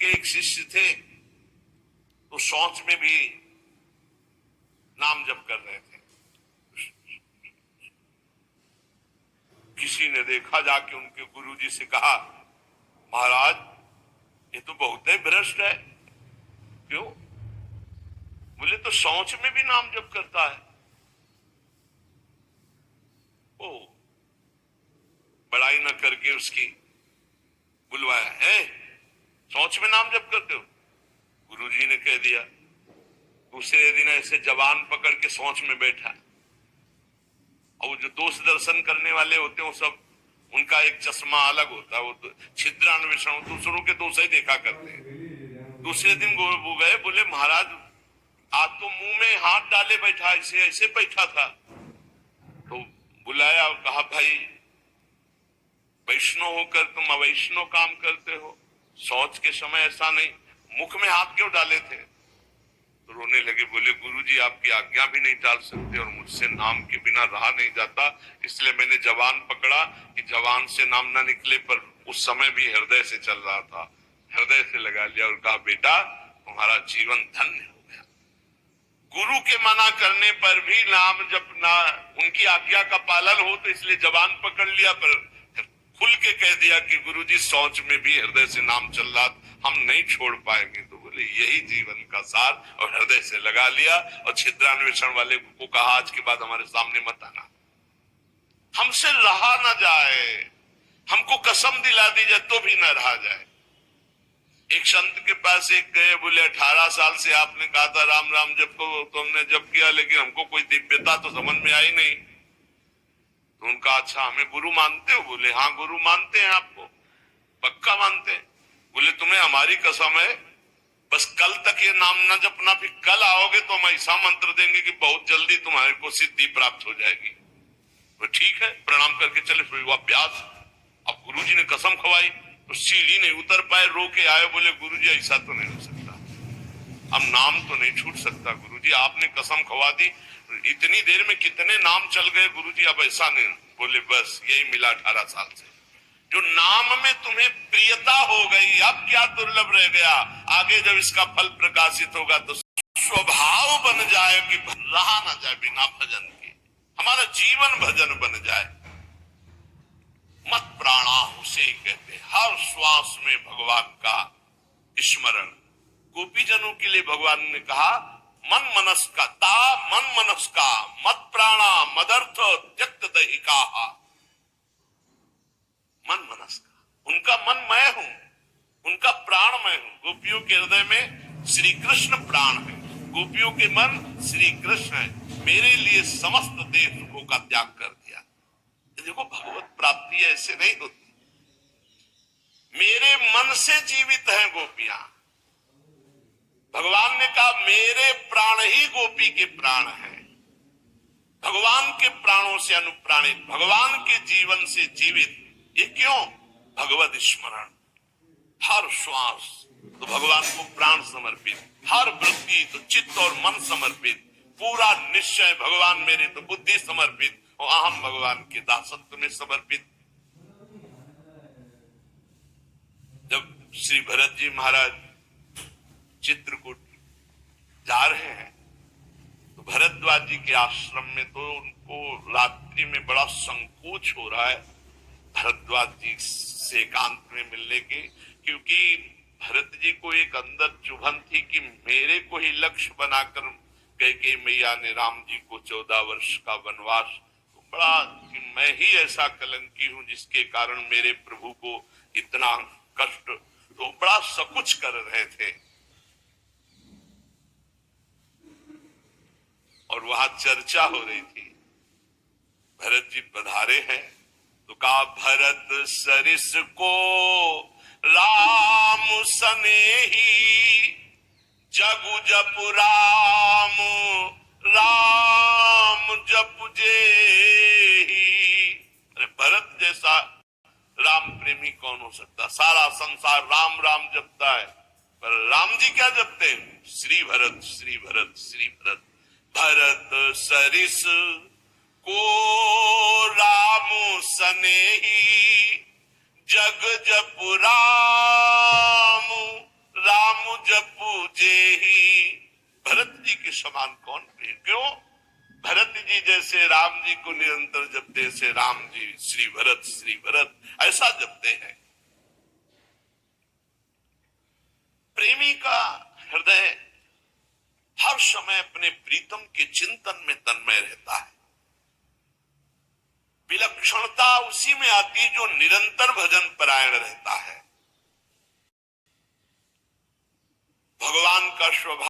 के एक शिष्य थे, तो शौच में भी नाम जप कर रहे थे। किसी ने देखा, जाके उनके गुरुजी से कहा, महाराज ये तो बहुत ही भ्रष्ट है। क्यों? बोले तो शौच में भी नाम जप करता है। ओ, बड़ाई न करके उसकी बुलवाया है, शौच में नाम जप करते हो? गुरुजी ने कह दिया। दूसरे दिन ऐसे जवान पकड़ के शौच में बैठा, और जो दोष दर्शन करने वाले होते हैं वो सब, उनका एक चश्मा अलग होता है, वो छिद्रान्वेषण, दूसरों के दोष ही देखा करते हैं। दूसरे दिन वो गए, बोले महाराज आज तो मुंह में हाथ डाले बैठा, ऐसे ऐसे बैठा था। तो बुलाया और कहा, भाई वैष्णव होकर तुम अवैष्णव काम करते हो, शौच के समय ऐसा नहीं, मुख में हाथ क्यों डाले थे? तो रोने लगे, बोले गुरुजी आपकी आज्ञा भी नहीं टाल सकते, और मुझसे नाम के बिना रहा नहीं जाता, इसलिए मैंने जवान पकड़ा कि जवान से नाम ना निकले, पर उस समय भी हृदय से चल रहा था, हृदय से लगा लिया और कहा, बेटा तुम्हारा जीवन धन्य हो गया। गुरु के मना करने पर भी नाम जपना, उनकी आज्ञा का पालन हो, तो इसलिए जवान पकड़ लिया, पर खुल के कह दिया कि गुरुजी शौच में भी हृदय से नाम चल रहा, हम नहीं छोड़ पाएंगे। तो बोले यही जीवन का सार, और हृदय से लगा लिया। और छिद्रान्वेषण वाले को कहा, आज के बाद हमारे सामने मत आना, हमसे रहा ना जाए, हमको कसम दिला दी जाए तो भी ना रहा जाए। एक संत के पास एक गए, बोले 18 साल से आपने कहा था राम राम जप को, तो हमने जप किया, लेकिन हमको कोई दिव्यता तो समझ में आई नहीं। तो उनका, अच्छा हमें गुरु मानते हो? बोले हाँ गुरु मानते हैं, आपको पक्का मानते हैं। बोले तुम्हें हमारी कसम है, बस कल तक ये नाम न जपना, फिर कल आओगे तो हम ऐसा मंत्र देंगे कि बहुत जल्दी तुम्हारे को सिद्धि प्राप्त हो जाएगी। तो ठीक है, प्रणाम करके चले, फिर हुआ प्यास। अब गुरुजी ने कसम खवाई, तो सीढ़ी नहीं उतर पाए, रो के आए, बोले गुरुजी ऐसा तो नहीं हो सकता, अब नाम तो नहीं छूट सकता। गुरुजी आपने कसम खवा दी, इतनी देर में कितने नाम चल गए गुरुजी, अब ऐसा नहीं। बोले बस यही मिला 18 साल से, जो नाम में तुम्हें प्रियता हो गई, अब क्या दुर्लभ रह गया। आगे जब इसका फल प्रकाशित होगा तो स्वभाव बन जाए कि रहा ना जाए बिना भजन के, हमारा जीवन भजन बन जाए। मत प्राणा उसे ही कहते, हर श्वास में भगवान का स्मरण। गोपी जनों के लिए भगवान ने कहा, मन मनस का ता, मन मनस का मत प्राणा मदर्थ त्यक्त दहिका। मन मनस का, उनका मन मैं हूं, उनका प्राण मैं हूं। गोपियों के हृदय में श्री कृष्ण प्राण है, गोपियों के मन श्री कृष्ण है। मेरे लिए समस्त देह सुखों का त्याग कर दिया। देखो भगवत प्राप्ति ऐसे नहीं होती, मेरे मन से जीवित है गोपियां। भगवान ने कहा मेरे प्राण ही गोपी के प्राण हैं, भगवान के प्राणों से अनुप्राणित, भगवान के जीवन से जीवित। ये क्यों? भगवत स्मरण। हर श्वास तो भगवान को प्राण समर्पित, हर वृत्ति तो चित्त और मन समर्पित, पूरा निश्चय भगवान मेरे तो बुद्धि समर्पित, और अहम भगवान के दासत्व में समर्पित। जब श्री भरत जी महाराज चित्रकूट जा रहे हैं, तो भरद्वाज जी के आश्रम में तो उनको रात्रि में बड़ा संकोच हो रहा है भरद्वाज जी से एकांत में मिलने के, क्योंकि भरत जी को एक अंदर चुभन थी कि मेरे को ही लक्ष्य बनाकर कैकेयी मैया ने राम जी को 14 वर्ष का वनवास, तो बड़ा कि मैं ही ऐसा कलंकी हूं जिसके कारण मेरे प्रभु को इतना कष्ट, तो बड़ा सकुच कर रहे थे। और वहां चर्चा हो रही थी, भरत जी पधारे हैं, तो कहा भरत सरिस को राम सनेही, जगु जपु राम राम जपु जेही। अरे भरत जैसा राम प्रेमी कौन हो सकता? सारा संसार राम राम जपता है, पर राम जी क्या जपते हैं? श्री भरत श्री भरत श्री भरत। भरत सरिस को राम सनेही, जग जपु राम कौन प्रिय? क्यों? भरत जी जैसे राम जी को निरंतर जपते से राम जी श्री भरत ऐसा जपते हैं। प्रेमी का हृदय हर समय अपने प्रीतम के चिंतन में तन्मय रहता है। विलक्षणता उसी में आती जो निरंतर भजन परायण रहता है। भगवान का स्वभाव